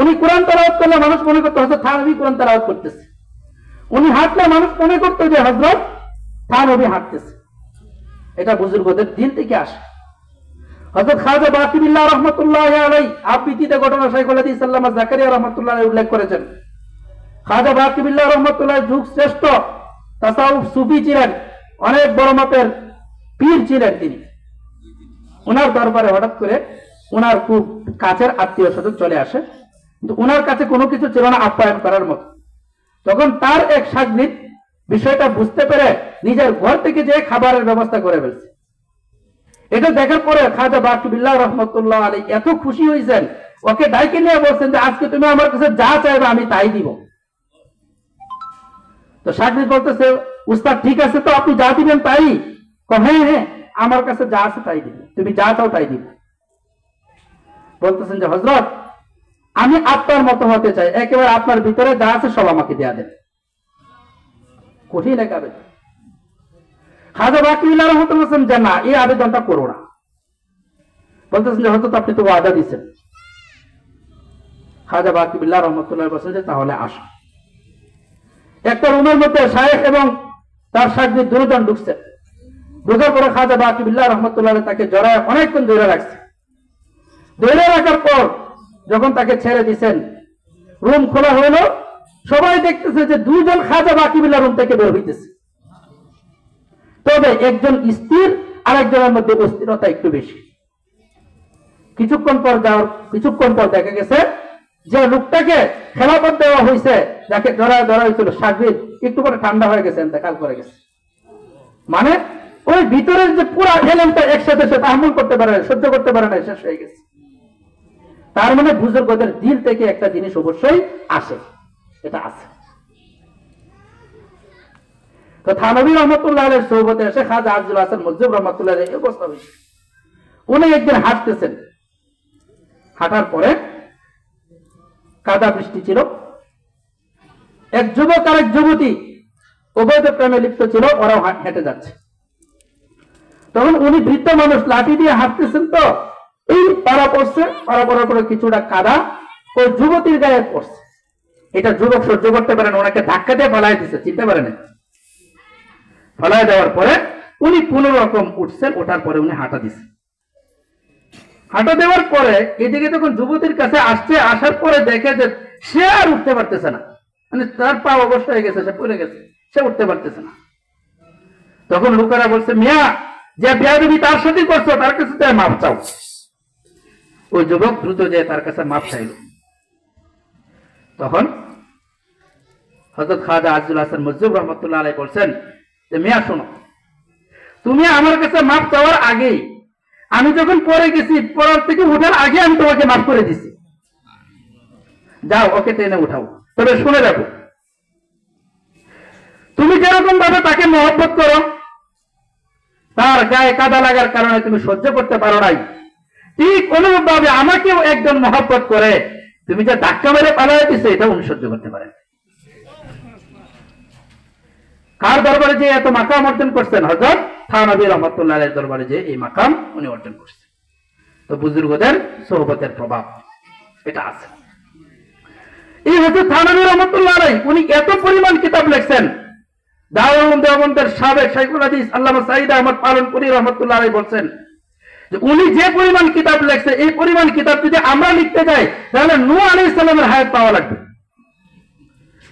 উনি কোরআন তেলাওয়াত করলে মানুষ মনে করতো হযরত থানভী কোরআন তেলাওয়াত করতেছে, উনি হাঁটলে মানুষ মনে করতো যে হযরত থানভী হাঁটতেছে। এটা বুজুর্গদের দিল থেকে আসে। হযরত খাজা বাকি বিল্লাহ রাহমাতুল্লাহি আলাইহি আবৃত্তিতে ঘটনা শাইখুল হাদিস আল্লামা জাকারিয়া রাহমাতুল্লাহি আলাইহি উল্লেখ করেছেন। খাজা বাকি বিল্লাহ রাহমাতুল্লাহি যুগ শ্রেষ্ঠ তাসাউফ সুফি ছিলেন, অনেক বড় মাপের পীর ছিলেন তিনি। ওনার দরবারে হঠাৎ করে ওনার খুব কাছের আত্মীয় স্বজন চলে আসে, কিন্তু ওনার কাছে কোনো কিছু ছিল না আপ্যায়ন করার মতো। তখন তার এক শাগরিদ বিষয়টা বুঝতে পেরে নিজের ঘর থেকে যে খাবারের ব্যবস্থা করে ফেলছে। এটা দেখার পরে খাজা বাকি বিল্লাহ রাহমাতুল্লাহি আলাইহি এত খুশি হয়েছেন, ওকে ডাইকে নিয়ে বলছেন যে আজকে তুমি আমার কাছে যা চাইবে আমি তাই দিব। তো শাগরিদ বলতেছে, উস্তাদ ঠিক আছে, তো আপনি যা দিবেন তাই? হ্যাঁ হ্যাঁ, আমার কাছে যা আছে তাই দিব, তুমি যা চাও তাই দিব। বলতেছেন যে হযরত আমি আপনার মতো হতে চাই, একেবারে আপনার ভিতরে যা আছে সব আমাকে দেয়া দেন। কঠিন এক আবেদন। খাজা বাকি বিল্লাহ রাহমাতুল্লাহি আলাইহি যে না, এই আবেদনটা করো না। বলতেছেন যে হযরত আপনি তো ওয়াদা দিয়েছেন। খাজা বাকি বিল্লাহ রাহমাতুল্লাহি আলাইহি বলেন যে তাহলে আসো। একটা রুমের মধ্যে শায়েখ এবং তার শাগরিদ দুজন ঢুকছে। ঢোকার পরে খাজা বাকি বিল্লাহ রাহমাতুল্লাহি আলাইহি তাকে জড়ায় অনেকক্ষণ ধরে রাখছে। ধরে রাখার পর যখন তাকে ছেড়ে দিয়েছেন, রুম খোলা হলো, সবাই দেখতেছে যে দুইজন খাজা বাকি বিল্লাহ রুম থেকে বের হইতেছে। তবে একজন স্থির, আর একজনের মধ্যে অস্থিরতা একটু বেশি। কিছুক্ষণ পর দেখা গেছে যে লোকটাকে খেলাফত দেওয়া হয়েছে, যাকে ধরা হয়েছিল শাগরিদ, একটু পরে ঠান্ডা হয়ে গেছে, ইন্তেকাল করে গেছে। মানে ওই ভিতরের যে পুরো এলেমটা একসাথে সে তাহমুল করতে পারে না, সহ্য করতে পারে না, শেষ হয়ে গেছে। তার মানে বুজুর্গদের দিল থেকে একটা জিনিস অবশ্যই আসে, এটা আছে। তো থানভী রহমতুল্লাহ আলাইহির সোহবতে এসে খাজা আব্দুল হাসান মুজ্জব রহমতুল্লাহ আলাইহি অবস্থা হয়েছে। উনি একদিন হাঁটতেছেন, হাঁটার পরে কাদা বৃষ্টি ছিল, এক যুবক আর এক যুবতী অবৈধ প্রেমে লিপ্ত ছিল, ওরাও হেঁটে যাচ্ছে। তখন উনি বৃদ্ধ মানুষ লাঠি দিয়ে হাঁটতেছেন, তো এই পাড়া পড়ছে, পাড়া পড়ার পরে কিছুটা কাদা ওই যুবতীর গায়ে পড়ছে। এটা যুবক সহ্য করতে পারেন, ওনাকে ধাক্কা দিয়ে ফেলাই দিচ্ছে, চিনতে পারেন। ফেলাই দেওয়ার পরে উনি কোন রকম উঠছেন, ওঠার পরে উনি হাঁটা দিচ্ছেন। হাঁটা দেওয়ার পরে এদিকে তখন যুবতীর কাছে আসছে, আসার পরে দেখে যে সে আর উঠতে পারতেছে না, মানে তার পা অবস্থা হয়ে গেছে, সে পড়ে গেছে, সে উঠতে পারতেছে না। তখন লোকেরা বলছে, মিয়া যে বেয়াদবি তার সাথে করছো, তার কাছে তাই মাপ চাও। ওই যুবক দ্রুত যে তার কাছে মাপ চাইল। তখন হযরত খাজা আব্দুল হাসান মুজ্জব রহমতুল্লাহ আলাইহি বলছেন যে মিয়া শোনো, তুমি আমার কাছে মাপ চাওয়ার আগেই, আমি যখন পড়ে গেছি, পড়ার থেকে ওঠার আগে আমি তোমাকে মাফ করে দিছি, যাও ওকে টেনে উঠাও। তবে শুনে রাখো, তুমি যেরকম ভাবে তাকে মহব্বত করো, তার গায়ে কাদা লাগার কারণে তুমি সহ্য করতে পারো নাই, ঠিক অনুরূপ ভাবে আমাকেও একজন মহব্বত করে তুমি যে ধাক্কা মেরে পালাই দিছো, এটা উনি সহ্য করতে পারেন। কার দরবারে যে এত মাকাম অর্জন করছেন? হযরত থানভী রহমাতুল্লাহ আলাইহির দরবারে যে এই মাকাম উনি অর্জন করছেন। তো বুজুর্গদের সোহবতের প্রভাব এটা আছে। এই হযরত থানভী রহমাতুল্লাহ আলাইহি উনি এত পরিমাণ কিতাব লিখছেন। দারুল দেওবন্দের সাবেক শাইখুল হাদিস আল্লামা সাঈদ আহমদ পালনপুরি রহমাতুল্লাহ আলাইহি বলছেন যে উনি যে পরিমাণ কিতাব লিখছে, এই পরিমাণ কিতাব যদি আমরা লিখতে যাই তাহলে নূহ আলাইহিস সালামের হায়াত পাওয়া লাগবে।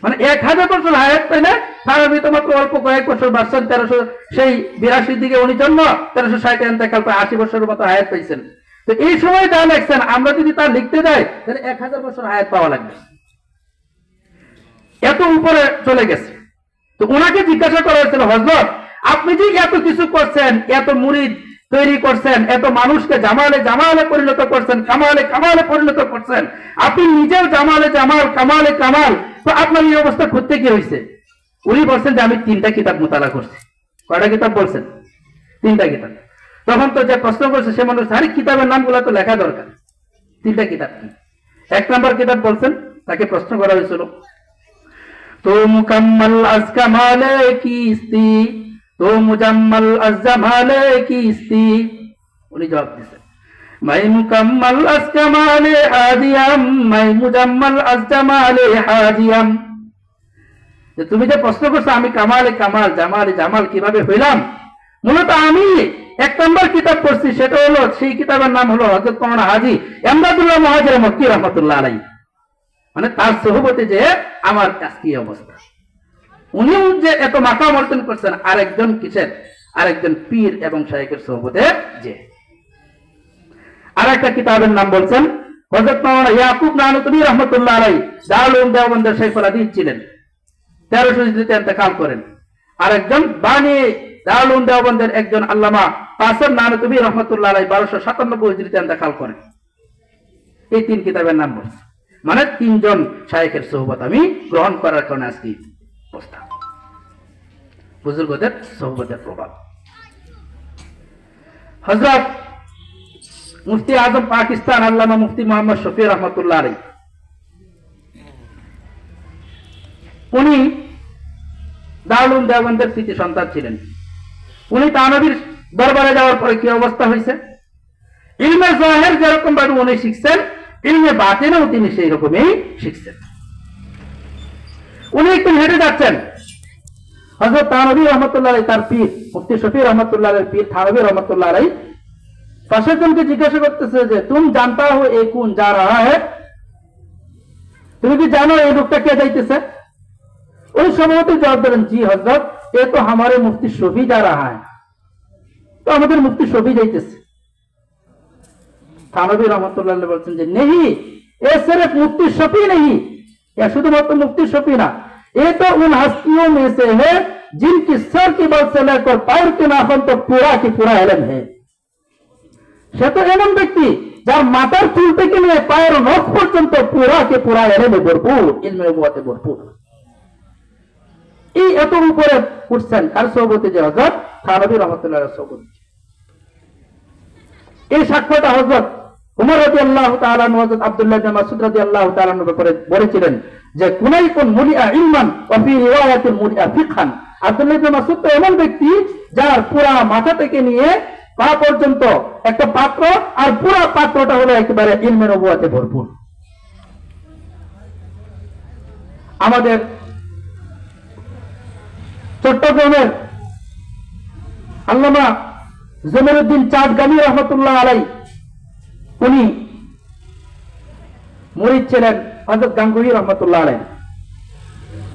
মানে 1000 বছর হায়াত পেলে থানভী তো মাত্র অল্প কয়েক বছর বাঁচছেন, 1382 দিকে উনি জন্ম, 1360 ইন্তেকাল, 80 বছরের মতো হায়াত পাইছেন। তো এই সময় যা লিখছেন আমরা যদি তা লিখতে যাই তাহলে 1000 বছর হায়াত পাওয়া লাগবে, এত উপরে চলে গেছে। তো ওনাকে জিজ্ঞাসা করা হয়েছিল, হযরত আপনি যে এত কিছু করছেন, এত মুরিদ তৈরি করছেন, এত মানুষকে জামালে জামালে পরিণত করছেন, কামালে কামালে পরিণত করছেন, আপনি নিজেও জামালে জামাল কামালে কামাল, তো আপনার এই অবস্থা করতে কি হয়েছে? উনি বলছেন যে আমি 3টা কিতাব মোতালা করছি। কয়টা কিতাব বলছেন? 3টা কিতাব। তখন তো যে প্রশ্ন করছে সে মনে হচ্ছে আরে কিতাবের নামগুলো তো লেখা দরকার, 3টা কিতাব কি? 1 নম্বর কিতাব বলছেন, তাকে প্রশ্ন করা হয়েছিল তো মুকাম্মাল আজ কামালে কিস্তি, তো মুজাম্মাল আজ জামালে কিস্তি। উনি জবাব দিয়েছেন মাই মুকাম্মাল আজ কামালে হাদিয়াম, মাই মুজাম্মাল আজ জামালে হাদিয়াম। তুমি যে প্রশ্ন করছো আমি কামালে কামাল জামালে জামাল কিভাবে হইলাম, মূলত আমি এক নম্বর কিতাব পড়ছি, সেটা হলো সেই কিতাবের নাম হলো হযরত মাওলানা হাজী এমদাদুল্লাহ মুহাজির মক্কি রাহমাতুল্লাহ আলাইহি। মানে তার সোহবতে যে আমার আজকে অবস্থা, উনিও যে এত মাকাম অর্জন করছেন আরেকজন কিসের, আরেকজন পীর এবং শাইখের সোহবতে যে। আরেকটা কিতাবের নাম বলছেন হযরত মাওলানা ইয়াকুব নানুতুবি রাহমাতুল্লাহ আলাইহি দারুল উলুম দেওবন্দের শাইখুল হাদিস ছিলেন, 1300 হিজরিতে ইন্তেকাল করেন। আরেকজন বানি দারুল উলুম দেওবন্দের একজন আল্লামা কাসেম নানুতুবি রাহমাতুল্লাহ আলাইহি 1297 হিজরিতে ইন্তেকাল করেন। এই তিন কিতাবের নাম বলছে, মানে তিনজন শাইখের সোহবত আমি গ্রহণ করার কারণে আজকে অবস্থা। বুজুর্গদের সোহবতের প্রভাব। হযরত মুফতি আজম পাকিস্তান আল্লামা মুফতি মোহাম্মদ শফি রহমতুল্লাহ আলাইহি, উনি দারুল উলুম দেওবন্দের কৃতি সন্তান ছিলেন। উনি তানবীর দরবারে যাওয়ার পরে কি অবস্থা হয়েছে, ইলমে জাহির যেরকম ভাবে উনি শিখছেন, ইলমে বাতিনও তিনি সেই রকমই শিখছেন। উনি একটু হেঁটে যাচ্ছেন, হযরত থানভী রহমতুল্লাহ আলাইহি তার পীর মুফতি শফি রহমতুল্লাহ আলাইহির পীর থানভী রহমতুল্লাহ আলাইহি পাশের জনকে জিজ্ঞাসা করতেছে যে তুম জানতা হো এ কোন যা রাহা হ্যায়, তুমি কি জানো এই লোকটা কে যাইতেছে? ওই সময়তে জবাব দিলেন, জি হযরত, এ তো हमारे মুফতি শফি যা রাহা হ্যায়, তো আমাদের মুফতি শফি যাইতেছে। থানভী রহমতুল্লাহ আলাইহি বলছেন যে নেহি, এ সির্ফ মুফতি শফি নেহি, এ শুধুমাত্র মুফতি শফি না, এ তো উন हस्तियों में से है जिनकी सर की बल से लेकर पैर के नाखून तक पूरा की पूरा इल्म है। সে তো এমন ব্যক্তি যার মাথার চুল থেকে নিয়ে পায়ের নখ পর্যন্ত পুরা কে পুরা ইলমে ভরপুর, ইলমে নবুওয়াতে ভরপুর। এই এত উপরে উঠছেন কার সোহবতে, যে হযরত থানভী রহমতুল্লাহ আলাইহির সোহবত। এই সাক্ষ্যটা হযরত উমর রাদিয়াল্লাহু তাআলা আনহু হযরত আব্দুল্লাহ ইবনে মাসউদ রাদিয়াল্লাহু তাআলা আনহু ব্যাপারে বলেছিলেন যে কুনাইকুন মুলিআ ইলমান ওয়া ফি রিওয়ায়াতিন মুলিআ ফিকহান। আব্দুল্লাহ ইবনে মাসউদ তো এমন ব্যক্তি যার পুরা মাথা থেকে নিয়ে পা পর্যন্ত একটা পাত্র, আর পুরো পাত্রটা হলো একেবারে ইলমে নবুওয়াতে ভরপুর। আমাদের চট্টগ্রামের আল্লামা জমিরুদ্দিন চাঁদগামী রহমতুল্লাহ আলাইহি, উনি মুরিদ ছিলেন হযরত গাঙ্গুহি রহমতুল্লাহ আলাইহি।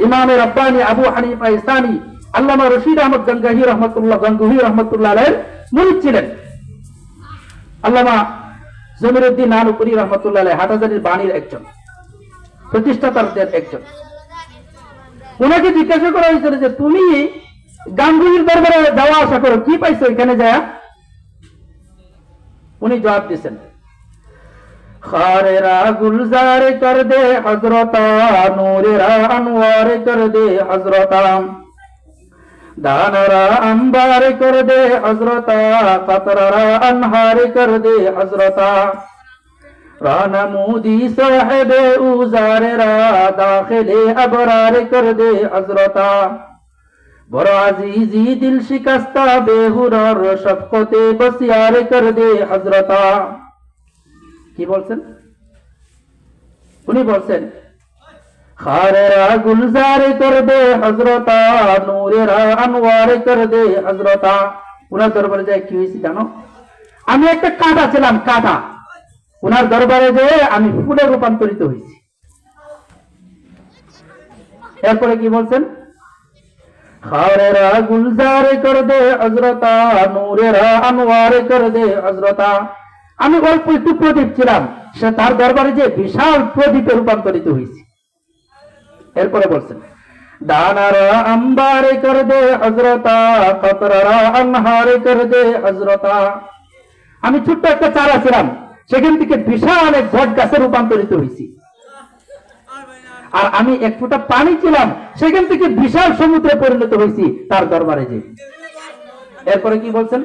ইমামে রব্বানি আবু হানিফা ইসানি আল্লামা রশিদ আহমদ গাঙ্গুহি রহমতুল্লাহ আলাইহির মুরিদ ছিলেন। আল্লামা জমিরুদ্দিন নানুপুরি রহমতুল্লাহ আলাইহি হাটহাজারীর বাণীর একজন, প্রতিষ্ঠাতাদের একজন। ওনাকে জিজ্ঞাসা করা হয়েছিল যে তুমি গাঙ্গুহির দরবারে যাওয়া আসা করো, কি পাইছো এখানে যায়? উনি জবাব দিয়েছেন, খারেরা গুলজার কর দে হযরতা, নূরেরা আনওয়ার কর দে হযরতা, দানরা अंबार कर दे हजरता, कतरा अनहार कर दे हजरता, राना मोदी साहिबे उजार रा दाखिले अबरार कर दे हजरता, बड़ा अजीजी दिल शिकस्ता बेहुरार शफकते बसियार कर दे हजरता। কি বলছেন? উনি বলছেন খারেরা গুলজার কর দে হযরতা, নূরেরা আনওয়ার কর দে হযরতা। উনার দরবারে যায় কি হয়েছে জানো? আমি একটা কাঁটা ছিলাম, কাঁটা। উনার দরবারে যেয়ে আমি ফুলে রূপান্তরিত হয়েছি। এরপরে কি বলছেন? খারেরা গুলজার কর দে হযরতা, নূরেরা আনওয়ার কর দে হযরতা। আমি অল্প একটু প্রদীপ ছিলাম, সে তার দরবারে যে বিশাল প্রদীপে রূপান্তরিত হয়েছে। এরপরে বলছেন দানারা अंबार कर दे हजरता, कतरा अनहार कर दे हजरता। আমি ছোট্ট একটা চারা ছিলাম, সেখান থেকে বিশাল এক বট গাছে রূপান্তরিত হয়েছি। আর আমি এক ফোঁটা পানি ছিলাম, সেখান থেকে বিশাল সমুদ্রে পরিণত হয়েছি তার দরবারে যে। এরপরে কি বলছেন?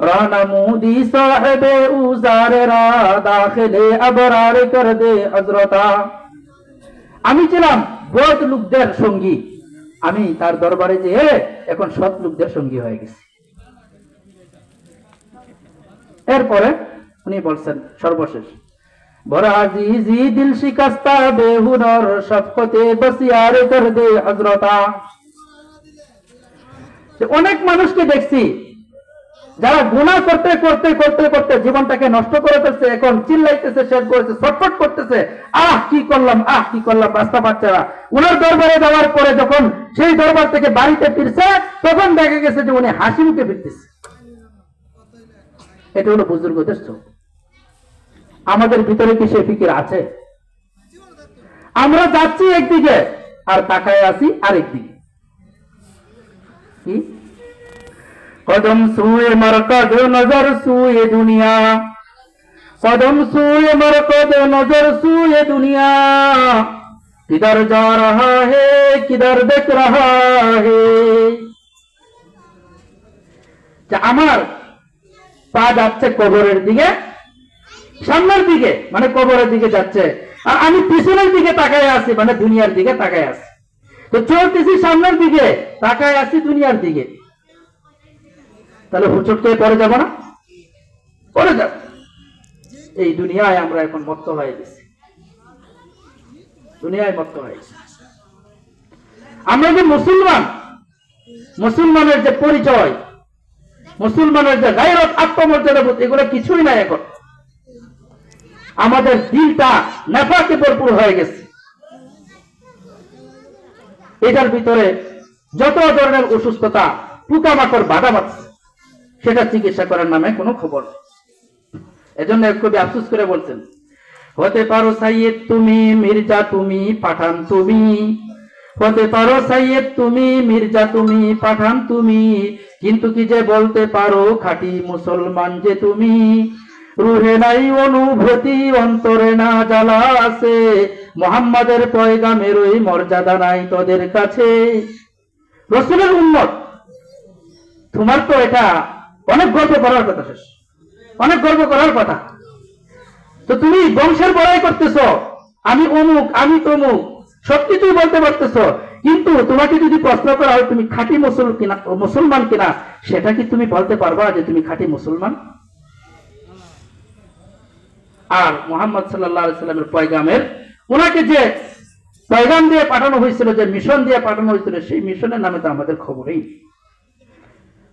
রানা মুদি সাহেবে উজারেরা দাখিলে আবরার কর দে হযরতা। আমি ছিলাম বদ লোকদের সঙ্গী, আমি তার দরবারে যেয়ে এখন সৎ লোকদের সঙ্গী হয়ে গেছি। এরপরে উনি বলছেন সর্বশেষ, বড় আজিজি দিল শিকাস্তা বেহুনর শফকতে বসিয়ার কর দে হযরতা। অনেক মানুষকে দেখছি যারা গুনাহ করতে করতে করতে করতে জীবনটাকে নষ্ট করে ফেলছে, এখন চিল্লাইতেছে, শেষ করেছে, ছটফট করতেছে, কি করলাম রাস্তা পাচ্ছে না। উনার দরবারে যাওয়ার পরে যখন সেই দরবার থেকে বাড়িতে ফিরছে, তখন দেখা গেছে যে উনি হাসি মুখে ফিরতেছে। এটা হলো বুজুর্গদের চোখ। আমাদের ভিতরে কি সে ফিকির আছে? আমরা যাচ্ছি একদিকে আর তাকায় আছি আরেকদিকে। কি কদম সুয়ে মরকদ নজর সুয়ে দুনিয়া, কদম সুয়ে মরকদ নজর সুয়ে দুনিয়া, কিধর যা রহা হে কিধর দেখ রহা হে। আমার পা যাচ্ছে কবরের দিকে, সামনের দিকে মানে কবরের দিকে যাচ্ছে, আর আমি পিছনের দিকে তাকায় আছি মানে দুনিয়ার দিকে তাকায় আছি। তো চলতেছি সামনের দিকে, তাকায় আছি দুনিয়ার দিকে, তাহলে হুচট খেয়ে পড়ে যাব না? পড়ে যাব। এই দুনিয়ায় আমরা এখন মত্ত হয়ে গেছি, দুনিয়ায় মত্ত হয়ে গেছি। আমরা যে মুসলমান, মুসলমানের যে পরিচয়, মুসলমানের যে গায়রত, আত্মমর্যাদা, এগুলো কিছুই নাই এখন। আমাদের দিলটা নেফাকে ভরপুর হয়ে গেছে। এটার ভিতরে যত ধরনের অসুস্থতা, পোকামাকড় বাধা বাঁধছে, সেটা চিকিৎসা করার নামে কোনো খবর নেই। এজন্য এক কবি আফসোস করে বলছেন, হতে পারো সাইয়েদ তুমি, মির্জা তুমি, পাঠান তুমি, হতে পারো সাইয়েদ তুমি, মির্জা তুমি, পাঠান তুমি, কিন্তু কি যে বলতে পারো খাঁটি মুসলমান যে তুমি। রুহে নাই অনুভূতি, অন্তরে না জ্বালা আছে, মুহাম্মাদের পয়গামের ওই মর্যাদা নাই তোদের কাছে। রাসূলের উম্মত, তোমার তো এটা অনেক গর্ব করার কথা, শেষ অনেক গর্ব করার কথা। তো তুমি বংশের বড়াই করতেছো, আমি অমুক আমি তমুক, সবকিছুই বলতে পারতেছো, কিন্তু তোমাকে যদি প্রশ্ন করা হয় তুমি খাঁটি মুসলমান কিনা, সেটা কি তুমি বলতে পারবা যে তুমি খাঁটি মুসলমান? আর মুহাম্মদ সাল্লাল্লাহু আলাইহি সাল্লামের পয়গামের, ওনাকে যে পয়গাম দিয়ে পাঠানো হয়েছিল, যে মিশন দিয়ে পাঠানো হয়েছিল, সেই মিশনের নামে তো আমাদের খবরই।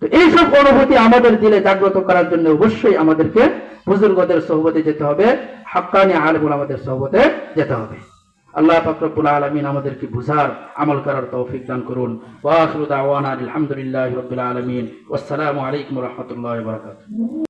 তো এইসব অনুভূতি আমাদের দিলে জাগ্রত করার জন্য অবশ্যই আমাদেরকে বুজুর্গদের সোহবতে যেতে হবে, হাক্কানি আলেম ওলামাদের সোহবতে যেতে হবে। আল্লাহ পাক রব্বুল আলামিন আমাদেরকে বুঝার, আমল করার তৌফিক দান করুন। ওয়া আখিরু দাওয়ানা আলহামদুলিল্লাহি রাব্বিল আলামিন। ওয়াসসালামু আলাইকুম ওয়া রাহমাতুল্লাহি ওয়া বারাকাতুহু।